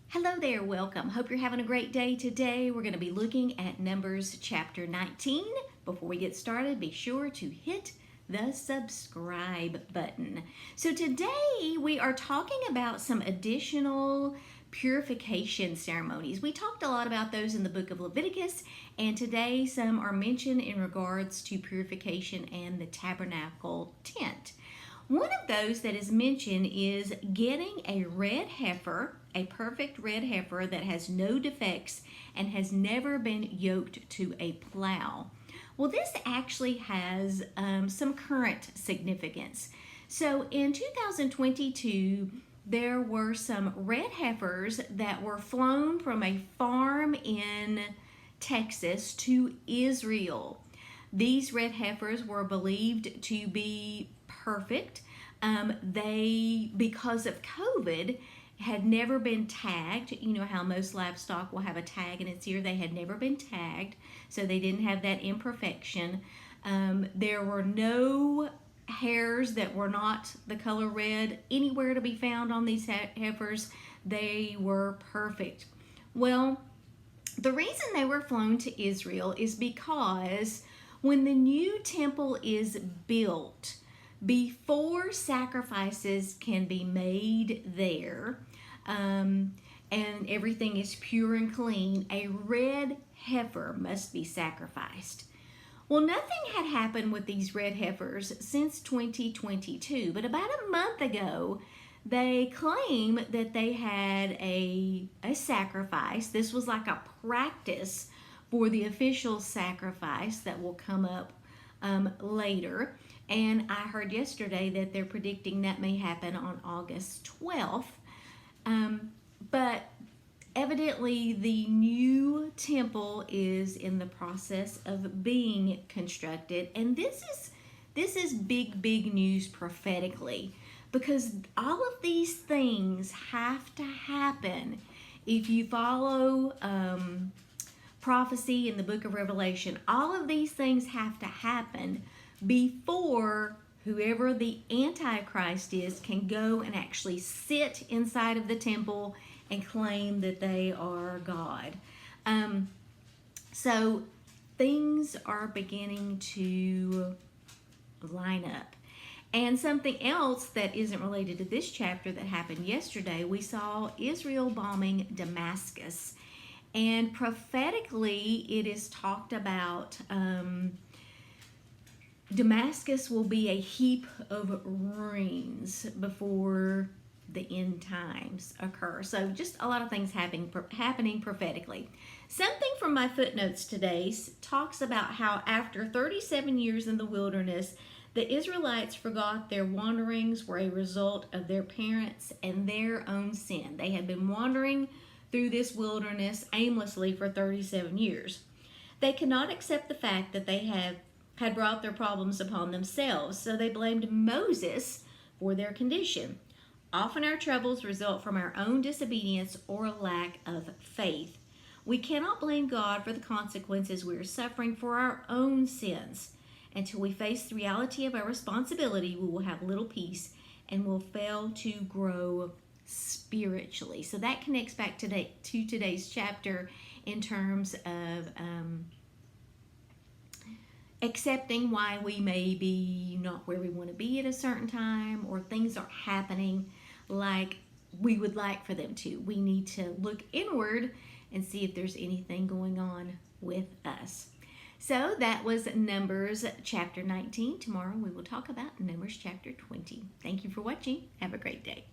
Hello there, welcome. Hope you're having a great day today. We're going to be looking at Numbers chapter 19. Before we get started, be sure to hit the subscribe button. So today we are talking about some additional purification ceremonies. We talked a lot about those in the book of Leviticus, and today some are mentioned in regards to purification and the tabernacle tent. One of those that is mentioned is getting a red heifer, a perfect red heifer that has no defects and has never been yoked to a plow. Well, this actually has some current significance. So in 2022, there were some red heifers that were flown from a farm in Texas to Israel. These red heifers were believed to be perfect. They, because of COVID, had never been tagged. You know how most livestock will have a tag in its ear. They had never been tagged, so they didn't have that imperfection. There were no hairs that were not the color red anywhere to be found on these heifers. They were perfect. Well, the reason they were flown to Israel is because when the new temple is built, before sacrifices can be made there, and everything is pure and clean, a red heifer must be sacrificed. Well, nothing had happened with these red heifers since 2022, but about a month ago, they claim that they had a sacrifice. This was like a practice for the official sacrifice that will come up later. And I heard yesterday that they're predicting that may happen on August 12th. But evidently the new temple is in the process of being constructed. And this is big news prophetically, because all of these things have to happen. If you follow prophecy in the book of Revelation, all of these things have to happen before whoever the Antichrist is can go and actually sit inside of the temple and claim that they are God. So things are beginning to line up. And something else that isn't related to this chapter that happened yesterday, we saw Israel bombing Damascus. And prophetically, it is talked about Damascus will be a heap of ruins before the end times occur. So just a lot of things happening prophetically. Something from my footnotes today talks about how after 37 years in the wilderness, the Israelites forgot their wanderings were a result of their parents and their own sin. They had been wandering through this wilderness aimlessly for 37 years. They cannot accept the fact that they had brought their problems upon themselves, so they blamed Moses for their condition. Often our troubles result from our own disobedience or lack of faith. We cannot blame God for the consequences we are suffering for our own sins. Until we face the reality of our responsibility, we will have little peace and will fail to grow spiritually. So that connects back to today's chapter in terms of accepting why we may be not where we want to be at a certain time, or things aren't happening like we would like for them to. We need to look inward and see if there's anything going on with us. So that was Numbers chapter 19. Tomorrow we will talk about Numbers chapter 20. Thank you for watching. Have a great day.